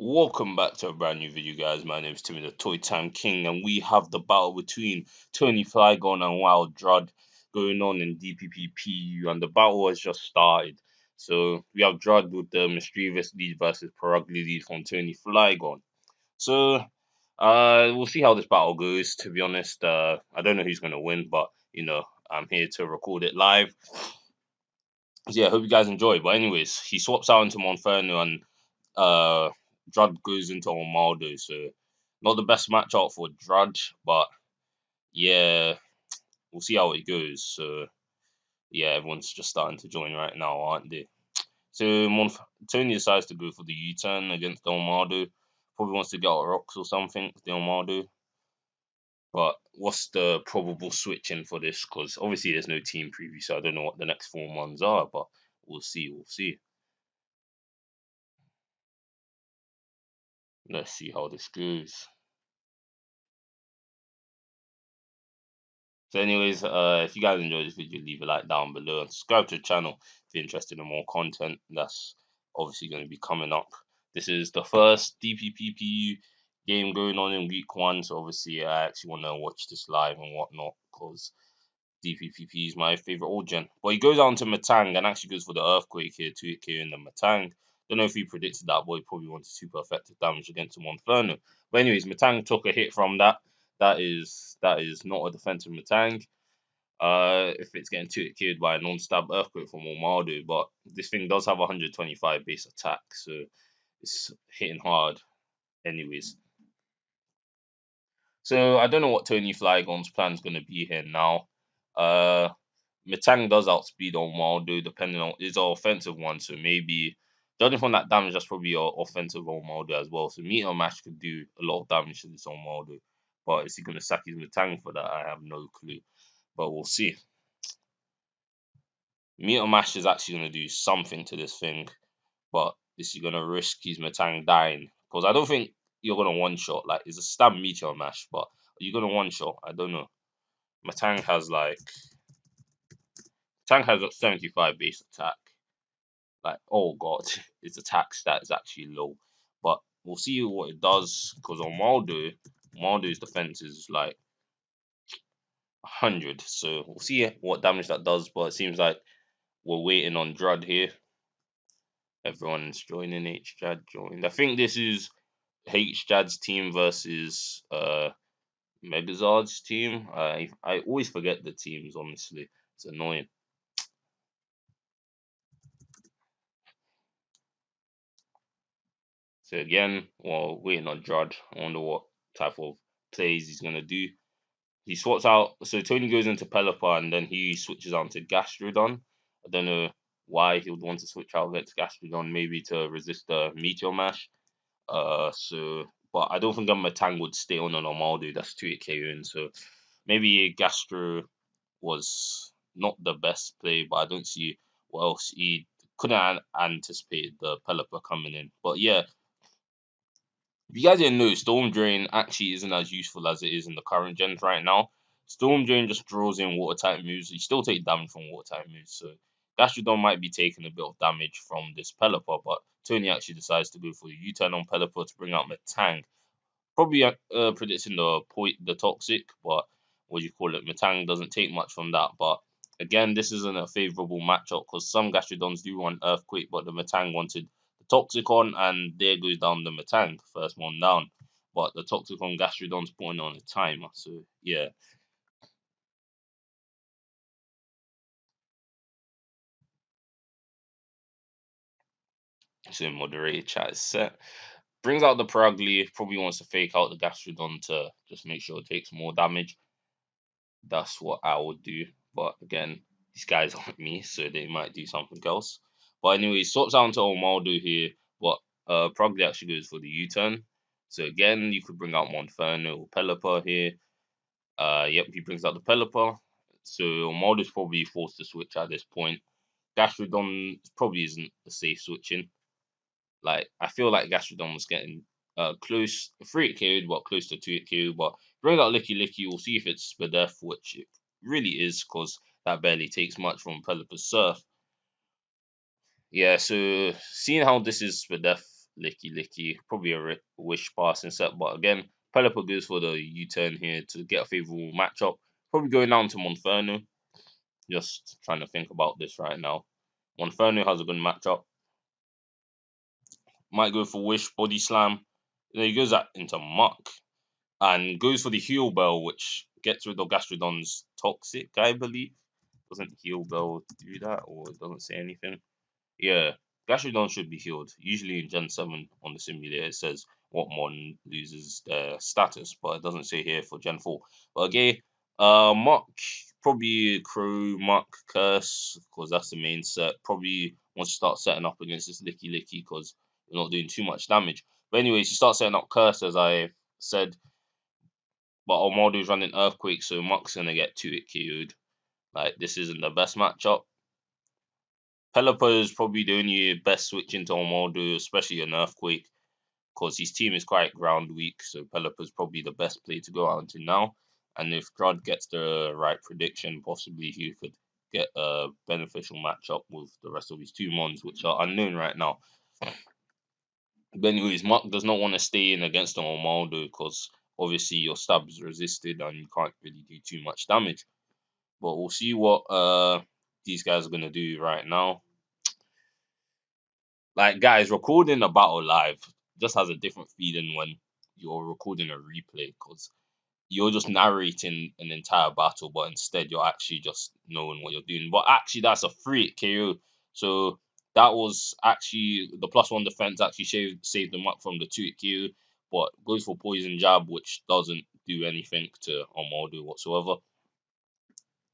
Welcome back to a brand new video, guys. My name is Timmy, the Toy Time King, and we have the battle between TonyFlygon and Wild Drud going on in DPP PU, and the battle has just started. So we have Drud with the mischievous lead versus Perugly lead from TonyFlygon. So we'll see how this battle goes. To be honest, I don't know who's gonna win, but I'm here to record it live. So yeah, hope you guys enjoy. But anyways, he swaps out into Monferno and uh Drud goes into Armaldo, so not the best matchup for Drud, but yeah, we'll see how it goes. So yeah, everyone's just starting to join right now, aren't they? So Tony decides to go for the U-turn against the Armaldo. Probably wants to get out rocks or something, the Armaldo. But what's the probable switching for this? Because obviously there's no team preview, so I don't know what the next 4 months are, but we'll see. We'll see. Let's see how this goes. So, anyways, if you guys enjoyed this video, leave a like down below and subscribe to the channel if you're interested in more content. That's obviously going to be coming up. This is the first DPP PU game going on in week 1, so obviously I actually want to watch this live and whatnot because DPPP is my favorite old gen. But he goes on to Matang and actually goes for the Earthquake here, 2k in the Matang. Don't know if he predicted that, but he probably wanted super effective damage against the Monferno. But anyways, Matang took a hit from that. That is not a defensive Matang. If it's getting 2 killed by a non-stab Earthquake from Armaldo, but this thing does have 125 base attack, so it's hitting hard. Anyways, so I don't know what TonyFlygon's plan is gonna be here now. Uh, Matang does outspeed Armaldo depending on it's an offensive one, so maybe judging from that damage, that's probably an offensive Armaldo as well. So Meteor Mash could do a lot of damage to this Armaldo, but is he gonna sack his Matang for that? I have no clue, but we'll see. Meteor Mash is actually gonna do something to this thing, but is he gonna risk his Matang dying? Because I don't think you're gonna one shot. Like it's a stab Meteor Mash, but are you gonna one shot? I don't know. Matang has like Tank has got 75 base attack. Like, oh god, its attack stat is actually low. But we'll see what it does because on Maldo's defense is like 100. So we'll see what damage that does. But it seems like we're waiting on Drud here. Everyone's joining. HJad joined. I think this is HJad's team versus Megazard's team. I always forget the teams, honestly. It's annoying. So again, while waiting on Drud, I wonder what type of plays he's gonna do. He swaps out. So Tony goes into Pelipper and then he switches on to Gastrodon. I don't know why he would want to switch out against Gastrodon, maybe to resist the Meteor Mash. But I don't think Matang would stay on Armaldo. That's 2 KO in. So maybe Gastro was not the best play, but I don't see what else he couldn't anticipate the Pelipper coming in. But yeah, if you guys didn't know, Storm Drain actually isn't as useful as it is in the current gens right now. Storm Drain just draws in water type moves. You still take damage from water type moves, so Gastrodon might be taking a bit of damage from this Pelipper, but Tony actually decides to go for the U-turn on Pelipper to bring out Metang. Probably predicting the toxic, but what do you call it? Metang doesn't take much from that, but again, this isn't a favorable matchup because some Gastrodons do want Earthquake, but the Metang wanted Toxicon, and there goes down the Matang, first one down. But the Toxicon Gastrodon's putting on a timer, so yeah. So moderated chat is set. Brings out the Perugly, probably wants to fake out the Gastrodon to just make sure it takes more damage. That's what I would do. But again, these guys aren't me, so they might do something else. But anyway, swaps out to Armaldo here, but Perugly actually goes for the U-turn. So again, you could bring out Monferno or Pelipper here. Yep, he brings out the Pelipper. So Armaldo's probably forced to switch at this point. Gastrodon probably isn't a safe switching. Like I feel like Gastrodon was getting close, 3 KO'd, but close to 2 KO. But bring out Licky Licky, we'll see if it's Spadef, which it really is, because that barely takes much from Pelipper's Surf. Yeah, so seeing how this is Spadef, licky licky. Probably a wish passing set, but again, Pelipper goes for the U-turn here to get a favorable matchup. Probably going down to Monferno. Just trying to think about this right now. Monferno has a good matchup. Might go for wish body slam. Then he goes into muck and goes for the heel bell, which gets rid of Gastrodon's toxic, I believe. Doesn't heel bell do that, or it doesn't say anything? Yeah, Gastrodon should be healed. Usually in Gen 7 on the simulator it says what mon loses their status, but it doesn't say here for Gen 4. But okay, Muck, probably Crow, Muck, Curse, because that's the main set. Probably once you start setting up against this Licky Licky, because you're not doing too much damage. But anyways, you start setting up Curse, as I said, but Armaldo's running Earthquake, so Muck's gonna get 2-hit KO'd. Like, this isn't the best matchup. Pelipper is probably the only best switch into Armaldo, especially an Earthquake, because his team is quite ground weak, so Pelipper is probably the best play to go out into now. And if Drud gets the right prediction, possibly he could get a beneficial matchup with the rest of his two mons, which are unknown right now. But anyways, Mark does not want to stay in against the Armaldo, because obviously your stab is resisted and you can't really do too much damage. But we'll see what these guys are gonna do right now. Like, guys, recording a battle live just has a different feeling when you're recording a replay, because you're just narrating an entire battle, but instead you're actually just knowing what you're doing. But actually, that's a free KO. So that was actually the +1 defense actually saved them up from the 2-hit KO, but goes for poison jab, which doesn't do anything to Armaldo whatsoever.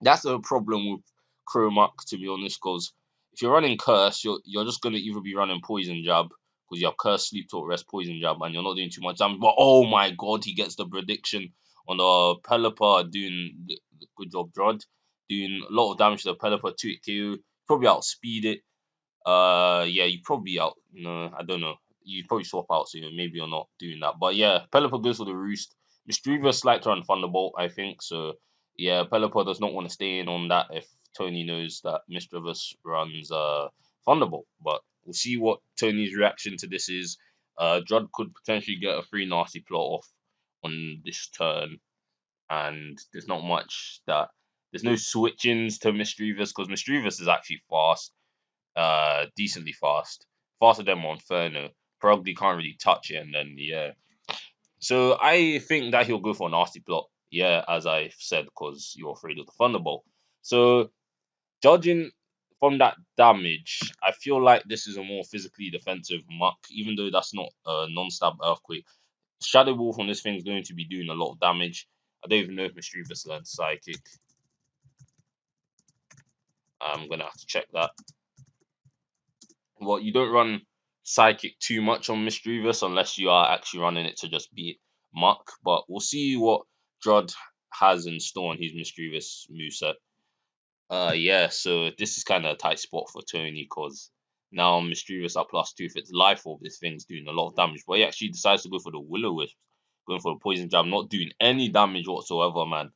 That's a problem with Chromac, to be honest, because if you're running Curse, you're just gonna either be running Poison Jab, because you have Curse, Sleep Talk, Rest, Poison Jab, and you're not doing too much damage. But oh my god, he gets the prediction on the Pelipper, doing the good job, Drud, doing a lot of damage to the Pelipper, 2-hit KO, probably outspeed it. Yeah, you probably out. No, I don't know. You probably swap out, so maybe you're not doing that. But yeah, Pelipper goes for the roost. Mischievous like to run Thunderbolt, I think. So yeah, Pelipper does not want to stay in on that if Tony knows that Mischievous runs Thunderbolt. But we'll see what Tony's reaction to this is. Drud could potentially get a free nasty plot off on this turn, and there's not much that. There's no switch-ins to Mischievous, because Mischievous is actually fast, decently fast, faster than Monferno. Probably can't really touch it, and then yeah. So I think that he'll go for a nasty plot. Yeah, as I said, because you're afraid of the Thunderbolt. So judging from that damage, I feel like this is a more physically defensive Muck, even though that's not a non-stab Earthquake. Shadow Wolf on this thing is going to be doing a lot of damage. I don't even know if Mischievous learns Psychic. I'm gonna have to check that. Well, you don't run Psychic too much on Mischievous unless you are actually running it to just beat Muck. But we'll see what Drud has in store on his Mischievous moveset. Yeah, so this is kind of a tight spot for Tony, because now Mischievous at +2. If it's Life Orb, this thing's doing a lot of damage. But he actually decides to go for the Will-O-Wisp, going for the Poison Jab, not doing any damage whatsoever, man.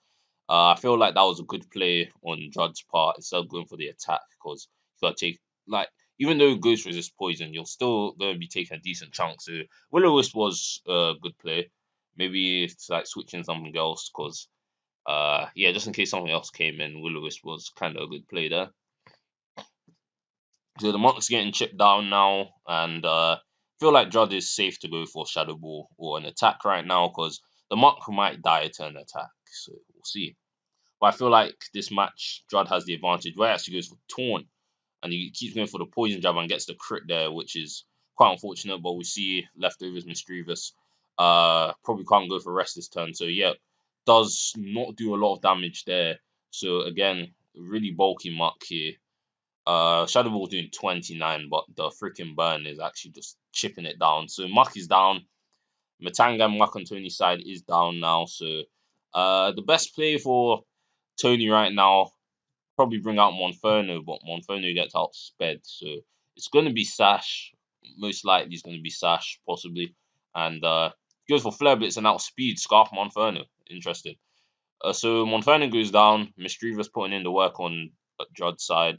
I feel like that was a good play on Drud's part instead of going for the attack, because you gotta take, like, even though Ghost resists poison, you're still gonna be taking a decent chunk. So Will-O-Wisp was a good play. Maybe it's like switching something else, because yeah, just in case something else came in, Will-O-Wisp was kind of a good play there. So the Monk's getting chipped down now, and feel like Drud is safe to go for Shadow Ball or an attack right now, because the Monk might die to an attack. So we'll see. But I feel like this match, Drud has the advantage. Where he actually goes for Taunt, and he keeps going for the Poison Jab and gets the crit there, which is quite unfortunate. But we see Leftovers Mischievous. Probably can't go for rest this turn. So yeah, does not do a lot of damage there. So again, really bulky Muck here. Shadow Ball's doing 29, but the freaking burn is actually just chipping it down. So Muck is down. Matanga and Muck on Tony's side is down now. So the best play for Tony right now, probably bring out Monferno, but Monferno gets outsped. So it's going to be Sash. Most likely it's going to be Sash, possibly. And goes for Flare Blitz and outspeed Scarf Monferno. Interesting. So Monferno goes down. Mischievous putting in the work on Drud's side.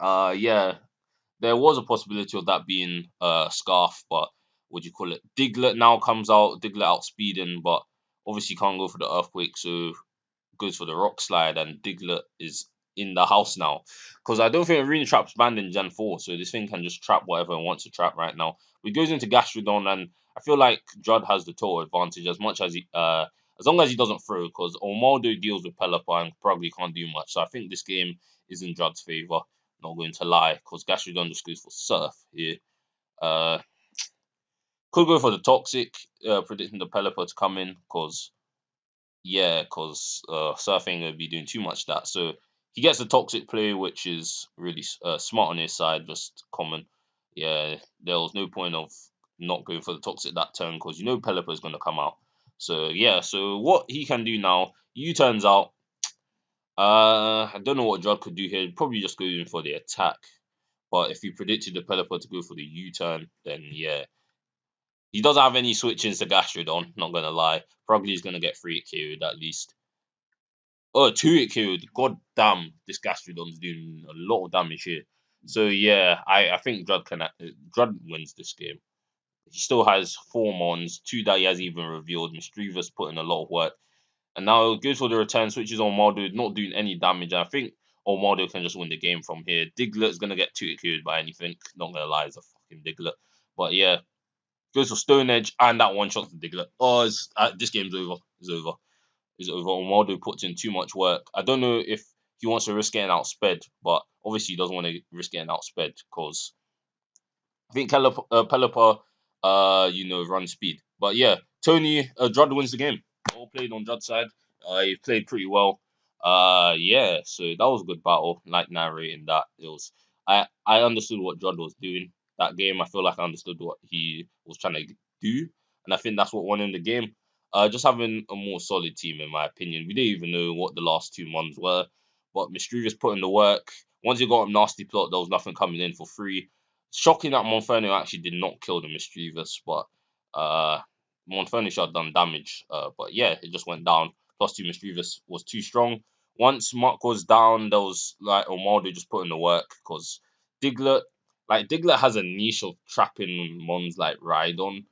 Yeah. there was a possibility of that being Scarf, but what do you call it? Diglett now comes out, Diglett outspeeding, but obviously can't go for the Earthquake, so goes for the Rock Slide, and Diglett is in the house now. Because I don't think Arena Trap's banned in Gen 4, so this thing can just trap whatever it wants to trap right now. We goes into Gastrodon, and I feel like Drud has the total advantage as much as as long as he doesn't throw, because Olmaldo deals with Pelipper and probably can't do much. So I think this game is in Drud's favour. Not going to lie, because Gastrodon just goes for Surf here. Uh, could go for the Toxic, predicting the Pelipper to come in, because Surf ain't gonna be doing too much of that. So he gets the Toxic play, which is really smart on his side, just common. Yeah, there was no point of not going for the Toxic that turn, because you know Pelipper is gonna come out. So yeah, so what he can do now, U turns out. I don't know what Drud could do here. Probably just go in for the attack. But if you predicted the Pelipper to go for the U turn, then yeah, he doesn't have any switches to Gastrodon. Not gonna lie, probably he's gonna get 3 KO'd at least. Oh, 2 KO'd. God damn, this Gastrodon's doing a lot of damage here. So yeah, I think Drud wins this game. He still has 4 Mons, 2 that he hasn't even revealed. Mischievous put in a lot of work. And now goes for the return, switches on Mardo, not doing any damage. And I think Mardo can just win the game from here. Diglett's gonna get 2 KO'd by anything. Not gonna lie, it's a fucking Diglett. But yeah, goes for Stone Edge and that one shot to Diglett. Oh, this game's over. It's over. It's over. Ronaldo puts in too much work. I don't know if he wants to risk getting outsped, but obviously he doesn't want to risk getting outsped because I think Pelipper, run speed. But yeah, Tony Drud wins the game. All played on Drud's side. He played pretty well. Yeah, so that was a good battle. Like narrating that, it was. I understood what Drud was doing that game. I feel like I understood what he was trying to do, and I think that's what won in the game. Just having a more solid team, in my opinion. We didn't even know what the last 2 months were, but Mischievous put in the work. Once he got a nasty plot, there was nothing coming in for free. Shocking that Monferno actually did not kill the Mischievous, but Monferno should have done damage. But yeah, it just went down. +2 Mischievous was too strong. Once Mark was down, there was like Omaldo just put in the work because Diglett, Diglett has a niche of trapping mons like Rhydon,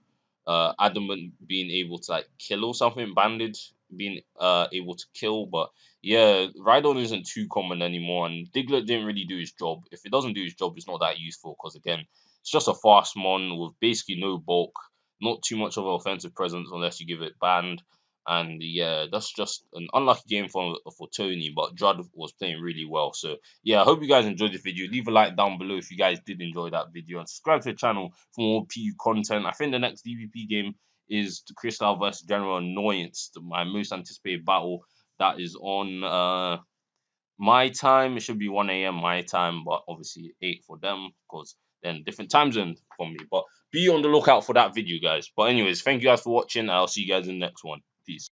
Adamant being able to like kill or something, Banded being able to kill, but yeah, Rhydon isn't too common anymore, and Diglett didn't really do his job. If it doesn't do his job, it's not that useful because again, it's just a fast mon with basically no bulk, not too much of an offensive presence unless you give it band. And yeah, that's just an unlucky game for Tony, but Drud was playing really well. So yeah, I hope you guys enjoyed this video. Leave a like down below if you guys did enjoy that video, and subscribe to the channel for more PU content. I think the next DPP game is the Crystal versus General Annoyance, my most anticipated battle. That is on my time. It should be 1 a.m. my time, but obviously 8 for them because then different time zone for me. But be on the lookout for that video, guys. But anyways, thank you guys for watching. I'll see you guys in the next one. Peace.